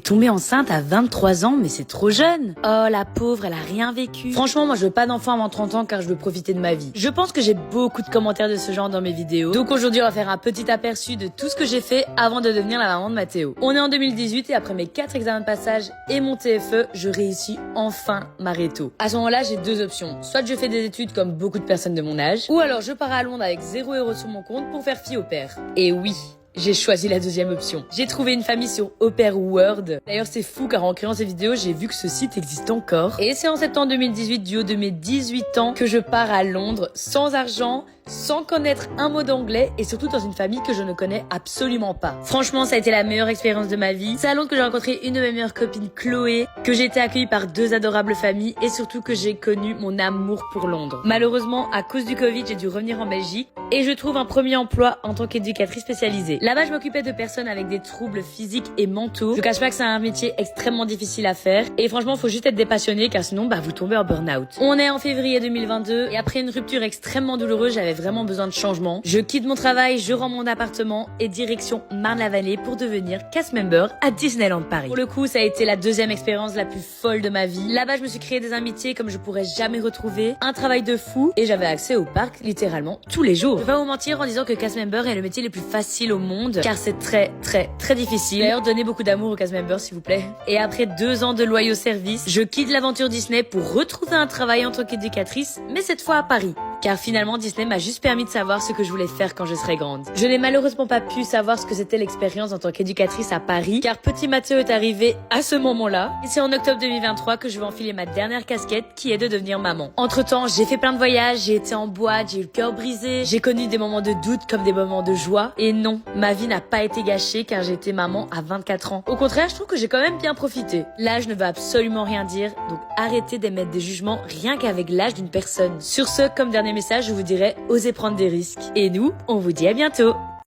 Tombée enceinte à 23 ans, mais c'est trop jeune. Oh, la pauvre, elle a rien vécu. Franchement, moi, je veux pas d'enfant avant 30 ans car je veux profiter de ma vie. Je pense que j'ai beaucoup de commentaires de ce genre dans mes vidéos. Donc aujourd'hui, on va faire un petit aperçu de tout ce que j'ai fait avant de devenir la maman de Mathéo. On est en 2018 et après mes 4 examens de passage et mon TFE, je réussis enfin ma réto. À ce moment-là, j'ai deux options. Soit je fais des études comme beaucoup de personnes de mon âge, ou alors je pars à Londres avec 0 € sur mon compte pour faire fille au père. Et oui, j'ai choisi la deuxième option. J'ai trouvé une famille sur Au Pair World. D'ailleurs, c'est fou car en créant ces vidéos, j'ai vu que ce site existe encore. Et c'est en septembre 2018, du haut de mes 18 ans, que je pars à Londres sans argent, sans connaître un mot d'anglais et surtout dans une famille que je ne connais absolument pas. Franchement, ça a été la meilleure expérience de ma vie. C'est à Londres que j'ai rencontré une de mes meilleures copines, Chloé, que j'ai été accueillie par 2 adorables familles et surtout que j'ai connu mon amour pour Londres. Malheureusement, à cause du Covid, j'ai dû revenir en Belgique et je trouve un premier emploi en tant qu'éducatrice spécialisée. Là-bas, je m'occupais de personnes avec des troubles physiques et mentaux. Je cache pas que c'est un métier extrêmement difficile à faire et franchement, faut juste être des passionnés car sinon, vous tombez en burn-out. On est en février 2022 et après une rupture extrêmement douloureuse, j'avais vraiment besoin de changement. Je quitte mon travail, je rends mon appartement et direction Marne-la-Vallée pour devenir cast member à Disneyland Paris. Pour le coup, ça a été la deuxième expérience la plus folle de ma vie. Là-bas, je me suis créé des amitiés comme je pourrais jamais retrouver, un travail de fou et j'avais accès au parc littéralement tous les jours. Je vais pas vous mentir en disant que cast member est le métier le plus facile au monde car c'est très difficile. D'ailleurs, donnez beaucoup d'amour aux cast members s'il vous plaît. Et après 2 ans de loyaux services, je quitte l'aventure Disney pour retrouver un travail en tant qu'éducatrice, mais cette fois à Paris. Car finalement, Disney m'a juste permis de savoir ce que je voulais faire quand je serais grande. Je n'ai malheureusement pas pu savoir ce que c'était l'expérience en tant qu'éducatrice à Paris, car petit Mathéo est arrivé à ce moment-là. Et c'est en octobre 2023 que je vais enfiler ma dernière casquette, qui est de devenir maman. Entre-temps, j'ai fait plein de voyages, j'ai été en boîte, j'ai eu le cœur brisé, j'ai connu des moments de doute comme des moments de joie. Et non, ma vie n'a pas été gâchée car j'ai été maman à 24 ans. Au contraire, je trouve que j'ai quand même bien profité. L'âge ne veut absolument rien dire, donc arrêtez d'émettre des jugements rien qu'avec l'âge d'une personne. Sur ce, comme dernier message, je vous dirais, osez prendre des risques. Et nous, on vous dit à bientôt.